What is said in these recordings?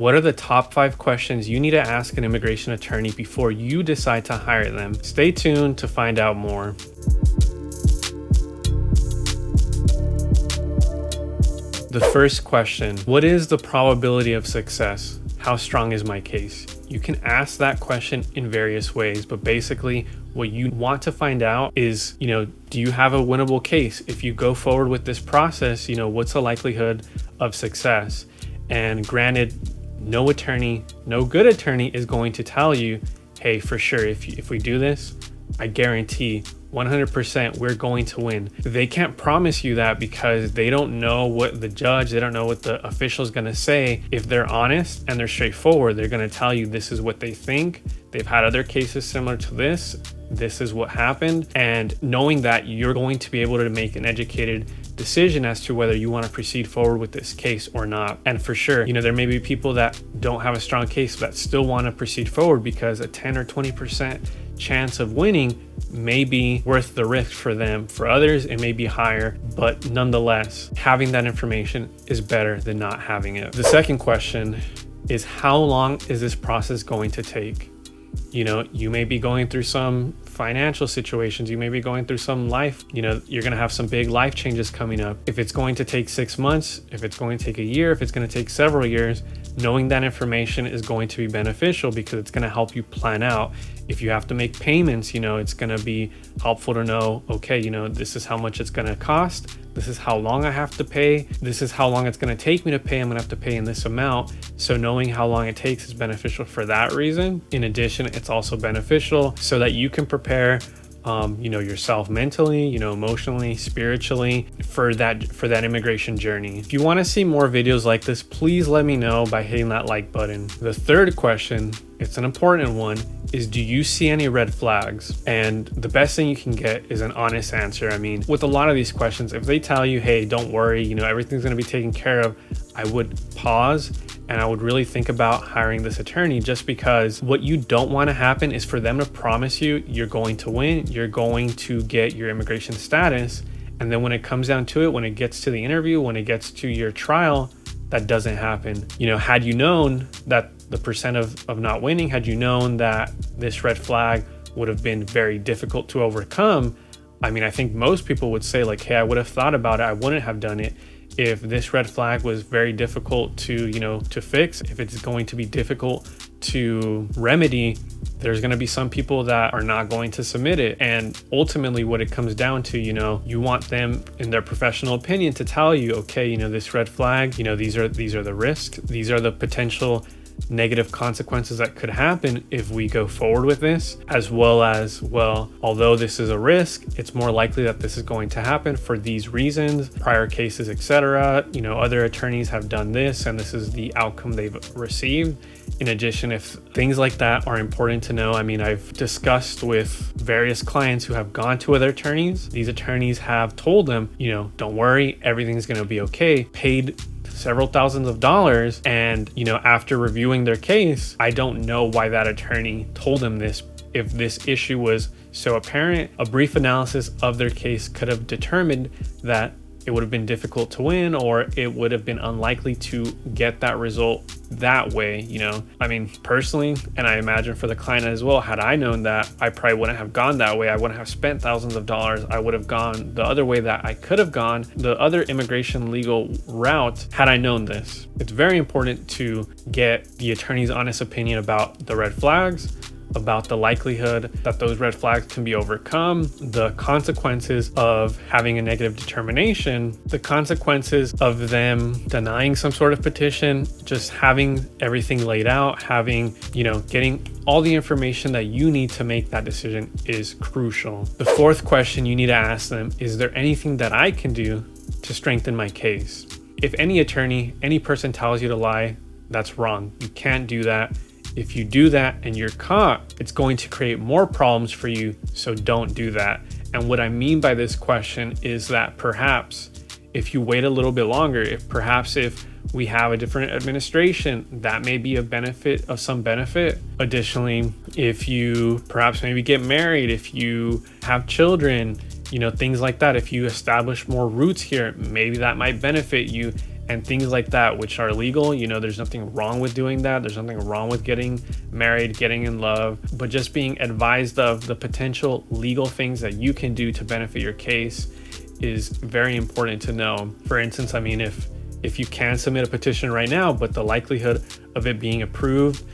What are the top 5 questions you need to ask an immigration attorney before you decide to hire them? Stay tuned to find out more. The first question, what is the probability of success? How strong is my case? You can ask that question in various ways, but basically what you want to find out is, do you have a winnable case? If you go forward with this process, what's the likelihood of success? And granted, no good attorney is going to tell you, hey, for sure, if we do this, I guarantee 100% we're going to win. They can't promise you that because they don't know what they don't know what the official is going to say. If they're honest and they're straightforward, they're going to tell you this is what they think. They've had other cases similar to this. This is what happened. And knowing that, you're going to be able to make an educated decision as to whether you want to proceed forward with this case or not. And for sure, there may be people that don't have a strong case that still want to proceed forward because a 10 or 20% chance of winning may be worth the risk for them. For others, it may be higher, but nonetheless, having that information is better than not having it. The second question is, how long is this process going to take? You may be going through some financial situations. You may be going through some life, you're going to have some big life changes coming up. If it's going to take 6 months, if it's going to take a year, if it's going to take several years, knowing that information is going to be beneficial because it's going to help you plan out. If you have to make payments, it's going to be helpful to know, okay, this is how much it's going to cost. This is how long I have to pay. This is how long it's going to take me to pay. I'm going to have to pay in this amount. So knowing how long it takes is beneficial for that reason. In addition, it's also beneficial so that you can prepare yourself mentally, emotionally, spiritually for that immigration journey. If you want to see more videos like this, please let me know by hitting that like button. The third question, it's an important one, is do you see any red flags? And the best thing you can get is an honest answer. With a lot of these questions, if they tell you, hey, don't worry, everything's going to be taken care of, I would pause and I would really think about hiring this attorney, just because what you don't want to happen is for them to promise you you're going to win, you're going to get your immigration status. And then when it comes down to it, when it gets to the interview, when it gets to your trial, that doesn't happen. Had you known that the percent of not winning, had you known that this red flag would have been very difficult to overcome, I think most people would say like, hey, I would have thought about it. I wouldn't have done it. If this red flag was very difficult to fix, if it's going to be difficult to remedy, there's going to be some people that are not going to submit it. And ultimately what it comes down to, you want them in their professional opinion to tell you, okay, this red flag, these are the risks, these are the potential negative consequences that could happen if we go forward with this, as well as, although this is a risk, it's more likely that this is going to happen for these reasons, prior cases, etc. Other attorneys have done this and this is the outcome they've received. In addition, if things like that are important to know, I've discussed with various clients who have gone to other attorneys. These attorneys have told them, don't worry, everything's going to be okay, paid several thousands of dollars. And, after reviewing their case, I don't know why that attorney told them this. If this issue was so apparent, a brief analysis of their case could have determined that it would have been difficult to win, or it would have been unlikely to get that result that way. Personally, and I imagine for the client as well, had I known that, I probably wouldn't have gone that way. I wouldn't have spent thousands of dollars. I would have gone the other way that I could have gone, the other immigration legal route, had I known this. It's very important to get the attorney's honest opinion about the red flags, about the likelihood that those red flags can be overcome, the consequences of having a negative determination, the consequences of them denying some sort of petition, just having everything laid out, getting all the information that you need to make that decision is crucial. The fourth question you need to ask them, is there anything that I can do to strengthen my case? If any attorney, any person tells you to lie, that's wrong. You can't do that. If you do that and you're caught, it's going to create more problems for you, so don't do that. And what I mean by this question is that perhaps if you wait a little bit longer, if we have a different administration, that may be of some benefit. Additionally, if you perhaps maybe get married, if you have children, things like that, if you establish more roots here, maybe that might benefit you. and things like that, which are legal. You know, there's nothing wrong with doing that. There's nothing wrong with getting married, getting in love, but just being advised of the potential legal things that you can do to benefit your case is very important to know. For instance, I mean, if you can submit a petition right now, but the likelihood of it being approved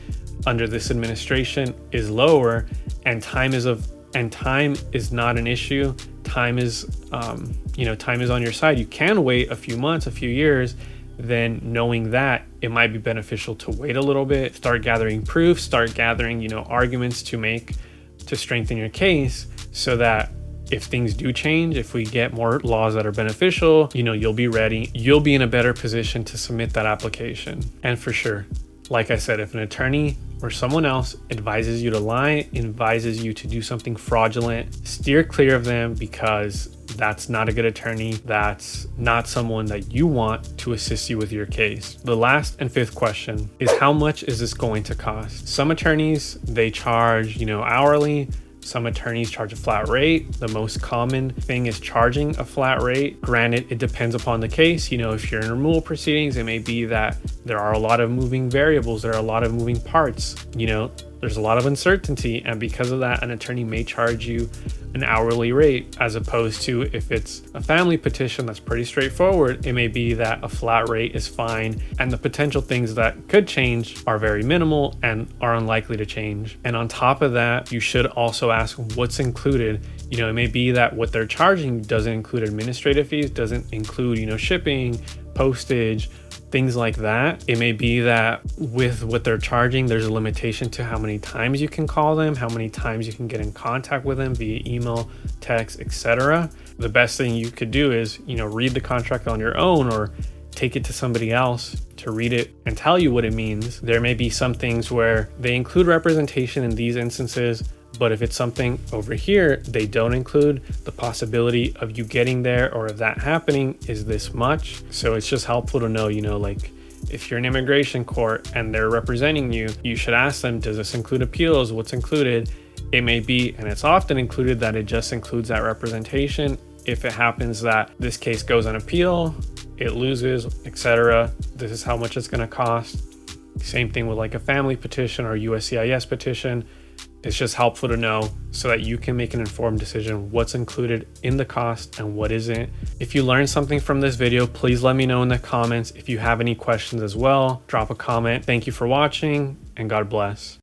under this administration is lower, and time is not an issue. Time is, time is on your side. You can wait a few months, a few years. Then knowing that, it might be beneficial to wait a little bit, start gathering proof, start gathering, arguments to strengthen your case, so that if things do change, if we get more laws that are beneficial, you'll be ready. You'll be in a better position to submit that application. And for sure, like I said, if an attorney or someone else advises you to lie, advises you to do something fraudulent, steer clear of them, because that's not a good attorney. That's not someone that you want to assist you with your case. The last and fifth question is, how much is this going to cost? Some attorneys, they charge, hourly. Some attorneys charge a flat rate. The most common thing is charging a flat rate. Granted, it depends upon the case. If you're in removal proceedings, it may be that there are a lot of moving variables. There are a lot of moving parts. There's a lot of uncertainty. And because of that, an attorney may charge you an hourly rate, as opposed to if it's a family petition that's pretty straightforward, it may be that a flat rate is fine, and the potential things that could change are very minimal and are unlikely to change. And on top of that, you should also ask what's included. It may be that what they're charging doesn't include administrative fees, doesn't include, shipping, postage, things like that. It may be that with what they're charging, there's a limitation to how many times you can call them, how many times you can get in contact with them via email, text, etc. The best thing you could do is, read the contract on your own, or take it to somebody else to read it and tell you what it means. There may be some things where they include representation in these instances, but if it's something over here, they don't include. The possibility of you getting there or of that happening is this much. So it's just helpful to know, like if you're in immigration court and they're representing you, you should ask them, does this include appeals? What's included? It may be, and it's often included, that it just includes that representation. If it happens that this case goes on appeal, it loses, etc., this is how much it's going to cost. Same thing with like a family petition or USCIS petition. It's just helpful to know so that you can make an informed decision what's included in the cost and what isn't. If you learned something from this video, please let me know in the comments. If you have any questions as well, drop a comment. Thank you for watching, and God bless.